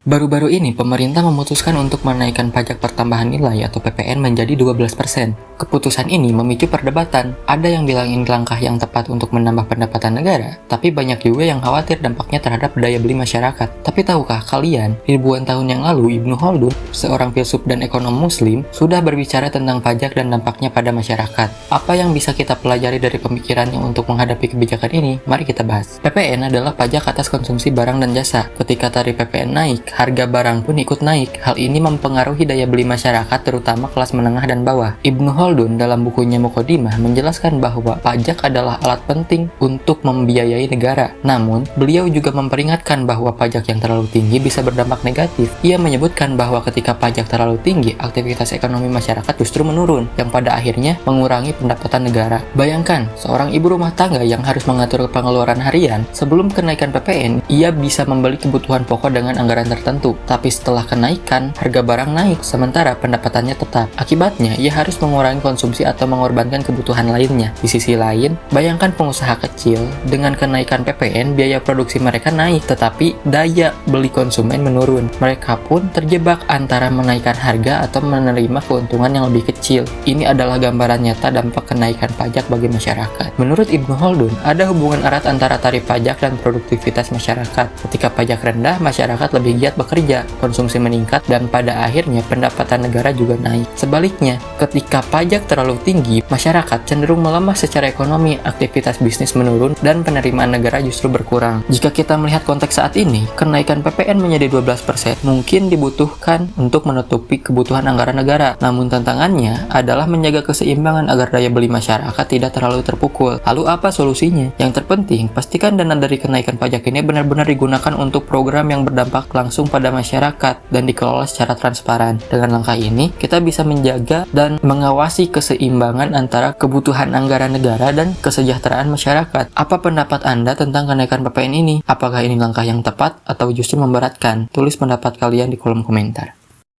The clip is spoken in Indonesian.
Baru-baru ini, pemerintah memutuskan untuk menaikkan pajak pertambahan nilai atau PPN menjadi 12%. Keputusan ini memicu perdebatan. Ada yang bilang ini langkah yang tepat untuk menambah pendapatan negara, tapi banyak juga yang khawatir dampaknya terhadap daya beli masyarakat. Tapi tahukah kalian, ribuan tahun yang lalu Ibnu Khaldun, seorang filsuf dan ekonom muslim, sudah berbicara tentang pajak dan dampaknya pada masyarakat. Apa yang bisa kita pelajari dari pemikirannya untuk menghadapi kebijakan ini? Mari kita bahas. PPN adalah pajak atas konsumsi barang dan jasa. Ketika tarif PPN naik, harga barang pun ikut naik. Hal ini mempengaruhi daya beli masyarakat, terutama kelas menengah dan bawah. Ibnu Khaldun dalam bukunya Muqaddimah menjelaskan bahwa pajak adalah alat penting untuk membiayai negara. Namun, beliau juga memperingatkan bahwa pajak yang terlalu tinggi bisa berdampak negatif. Ia menyebutkan bahwa ketika pajak terlalu tinggi, aktivitas ekonomi masyarakat justru menurun, yang pada akhirnya mengurangi pendapatan negara. Bayangkan, seorang ibu rumah tangga yang harus mengatur pengeluaran harian, sebelum kenaikan PPN, ia bisa membeli kebutuhan pokok dengan anggaran tertentu, tapi setelah kenaikan, harga barang naik, sementara pendapatannya tetap. Akibatnya, ia harus mengurangi konsumsi atau mengorbankan kebutuhan lainnya. Di sisi lain, bayangkan pengusaha kecil, dengan kenaikan PPN, biaya produksi mereka naik, tetapi daya beli konsumen menurun. Mereka pun terjebak antara menaikkan harga atau menerima keuntungan yang lebih kecil. Ini adalah gambaran nyata dampak kenaikan pajak bagi masyarakat. Menurut Ibnu Khaldun, ada hubungan erat antara tarif pajak dan produktivitas masyarakat. Ketika pajak rendah, masyarakat lebih giat bekerja, konsumsi meningkat, dan pada akhirnya pendapatan negara juga naik. Sebaliknya, ketika pajak terlalu tinggi, masyarakat cenderung melemah secara ekonomi, aktivitas bisnis menurun, dan penerimaan negara justru berkurang. Jika kita melihat konteks saat ini, kenaikan PPN menjadi 12% mungkin dibutuhkan untuk menutupi kebutuhan anggaran negara. Namun tantangannya adalah menjaga keseimbangan agar daya beli masyarakat tidak terlalu terpukul. Lalu apa solusinya? Yang terpenting, pastikan dana dari kenaikan pajak ini benar-benar digunakan untuk program yang berdampak langsung pada masyarakat dan dikelola secara transparan. Dengan langkah ini, kita bisa menjaga dan mengawasi keseimbangan antara kebutuhan anggaran negara dan kesejahteraan masyarakat. Apa pendapat Anda tentang kenaikan PPN ini? Apakah ini langkah yang tepat atau justru memberatkan? Tulis pendapat kalian di kolom komentar.